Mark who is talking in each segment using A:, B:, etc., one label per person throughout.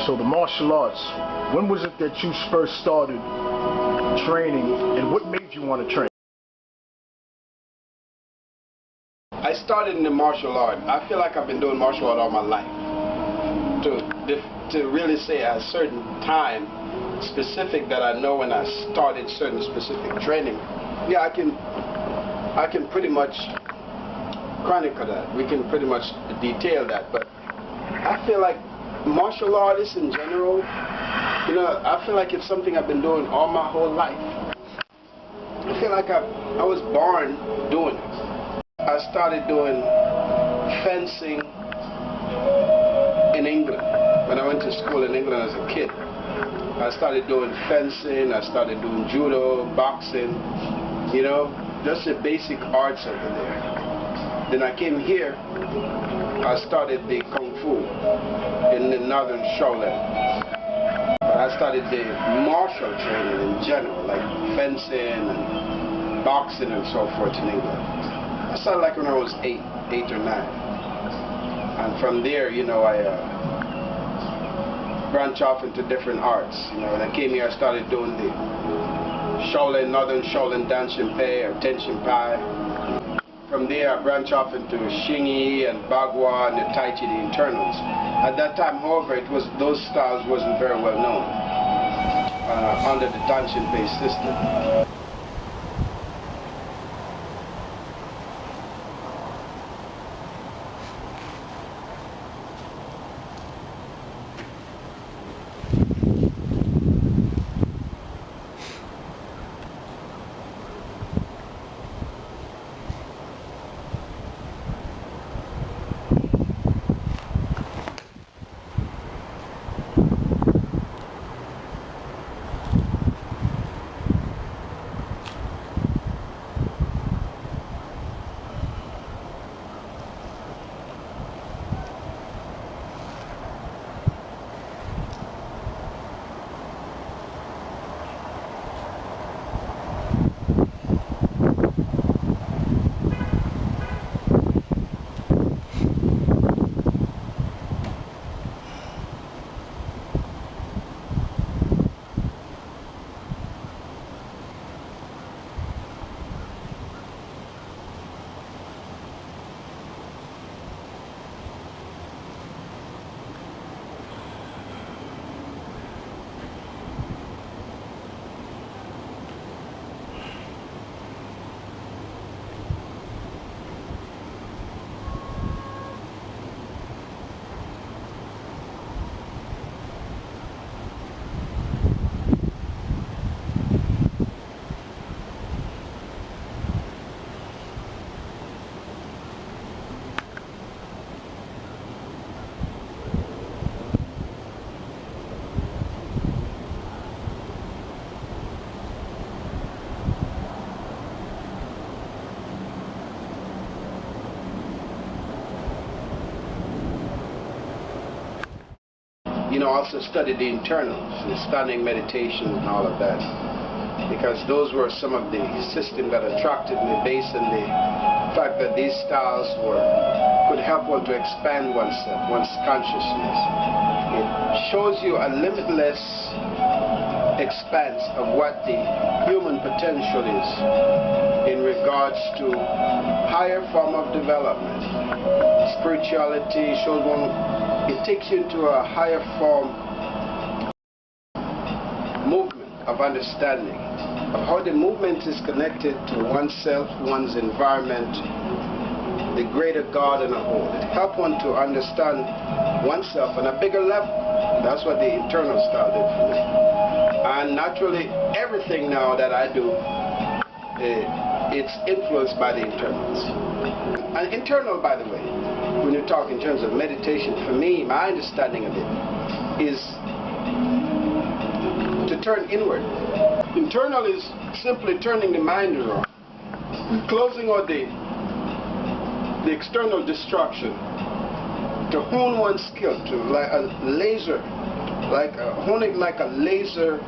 A: So the martial arts, when was it that you first started training, and what made you want to train?
B: I started in the martial art. I feel like I've been doing martial art all my life. To really say a certain time specific that I know when I started certain specific training, yeah, I can pretty much chronicle that. We can pretty much detail that. But I feel like martial artists in general, you know, I feel like it's something I've been doing all my whole life. I feel like I was born doing it. I started doing fencing in England when I went to school in England as a kid. I started doing fencing, I started doing judo, boxing, you know, just the basic arts over there. Then I came here, I started the Kung Fu in the northern Shaolin. But I started the martial training in general, like fencing and boxing and so forth in England. I started like when I was 8 or 9. And from there, you know, I branched off into different arts. You know, when I came here, I started doing the Shaolin, northern Shaolin Danshin Pei or Tenshin Pai. From there, I branched off into Xingyi and Bagua and the Tai Chi, the internals. At that time, however, those styles wasn't very well known under the Danshin Pei system. You know, also studied the internals, the standing meditation and all of that, because those were some of the systems that attracted me based on the fact that these styles could help one to expand oneself, one's consciousness. It shows you a limitless expanse of what the human potential is in regards to higher form of development. Spirituality shows one, it takes you into a higher form movement of understanding of how the movement is connected to oneself, one's environment, the greater God and a whole. It helps one to understand oneself on a bigger level. That's what the internal style did for me. And naturally, everything now that I do, it's influenced by the internals. And internal, by the way, when you talk in terms of meditation, for me, my understanding of it is to turn inward. Internal is simply turning the mind around, closing out the external distraction, to hone one's skill, to like a laser, honing like a laser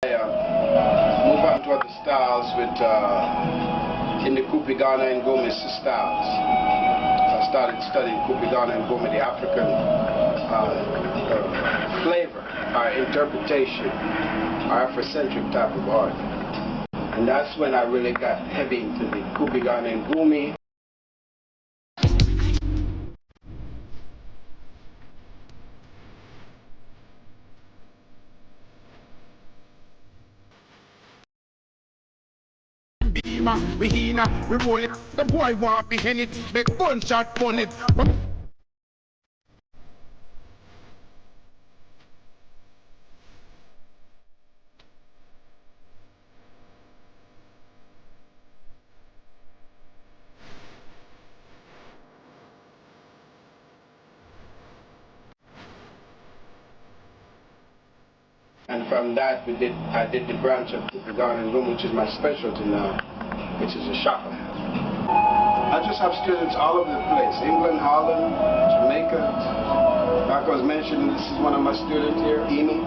B: Move on to other styles with in the Kigana and styles. I started studying Kigana and the African flavor, interpretation, Afrocentric type of art. And that's when I really got heavy into the Kigana and Gumi.
C: We hina, we roll it. The boy want be hen it, make one shot on it.
B: And from that, I did the branch of the Kigana and Gumi, which is my specialty now, which is a shopper. I just have students all over the place, England, Holland, Jamaica. Like I was mentioning, this is one of my students here, Amy.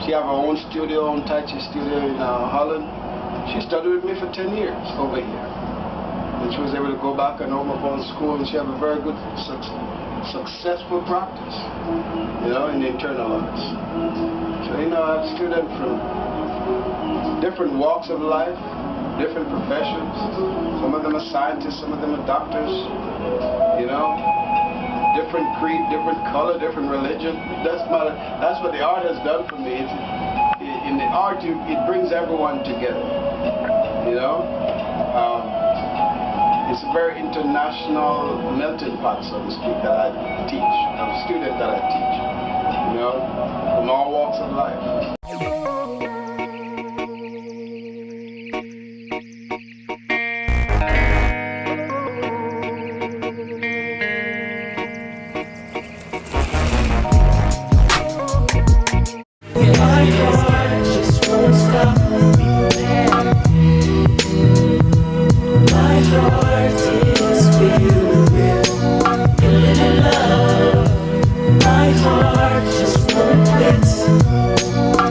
B: She have her own studio, own Tai Chi studio in Holland. She studied with me for 10 years over here. And she was able to go back and open up her own school, and she have a very good, successful practice, you know, in the internal arts. So, you know, I have students from different walks of life, different professions. Some of them are scientists, some of them are doctors, you know, different creed, different color, different religion. That's what the art has done for me. In the art, it brings everyone together, you know. It's a very international melting pot, so to speak, that I teach, a student that I teach, you know, from all walks of life.
D: My heart just won't quit.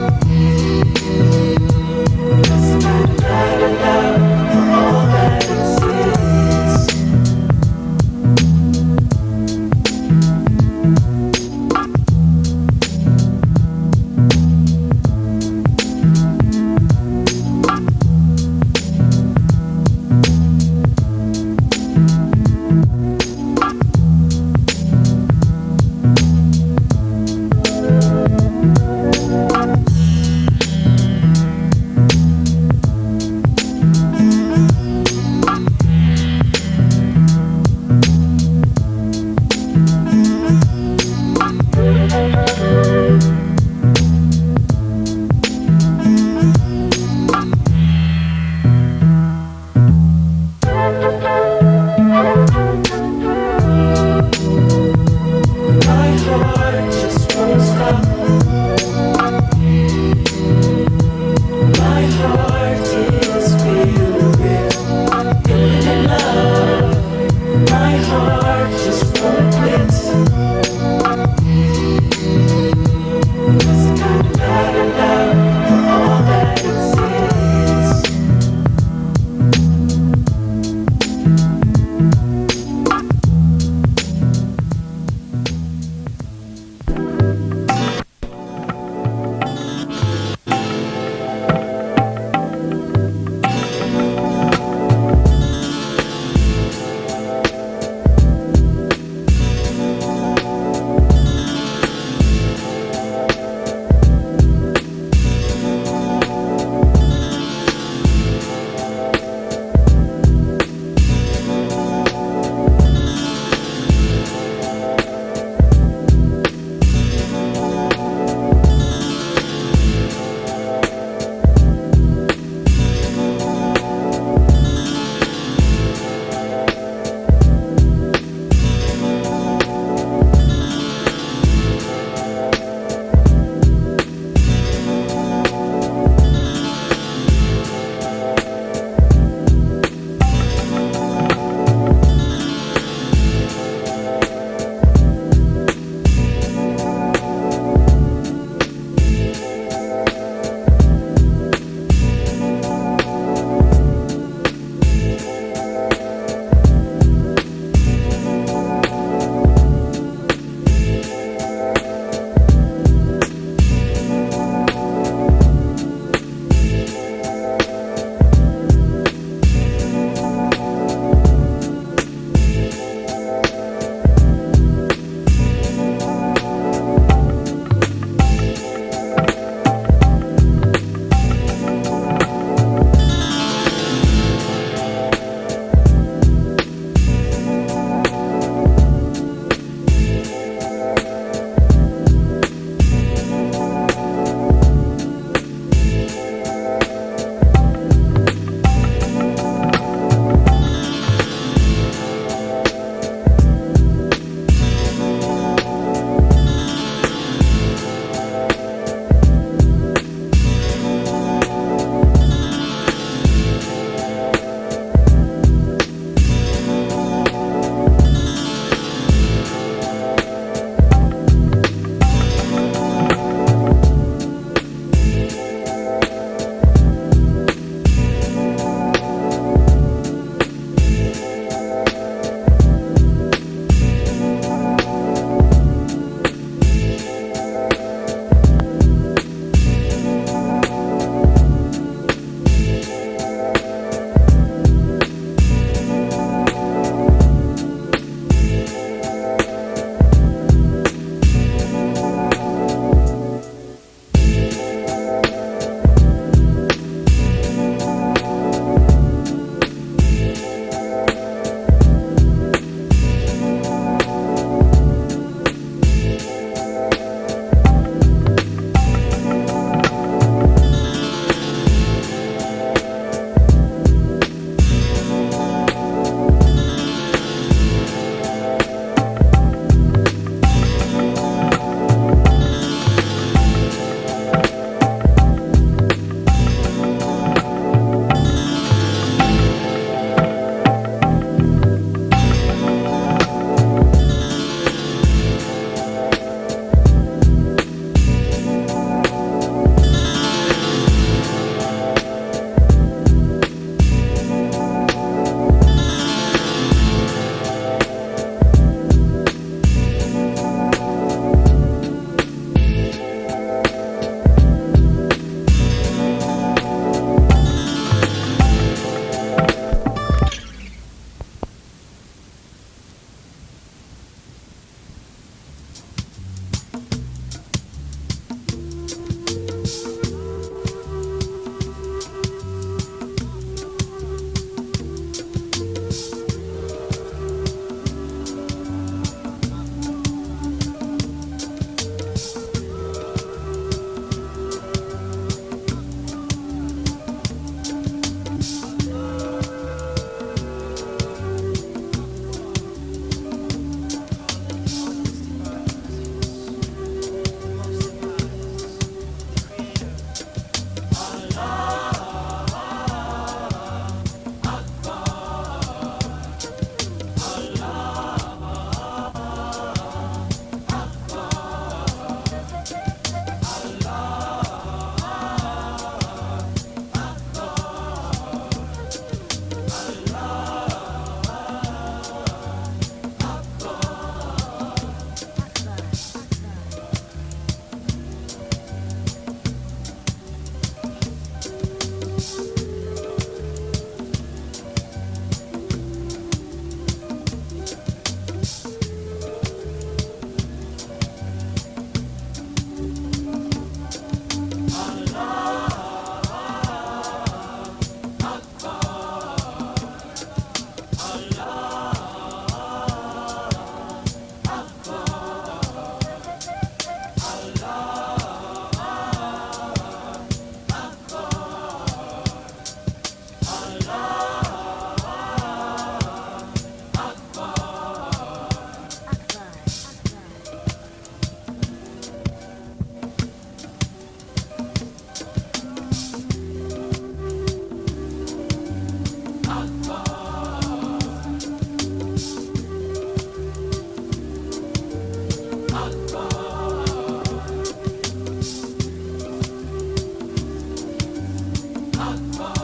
D: Atma.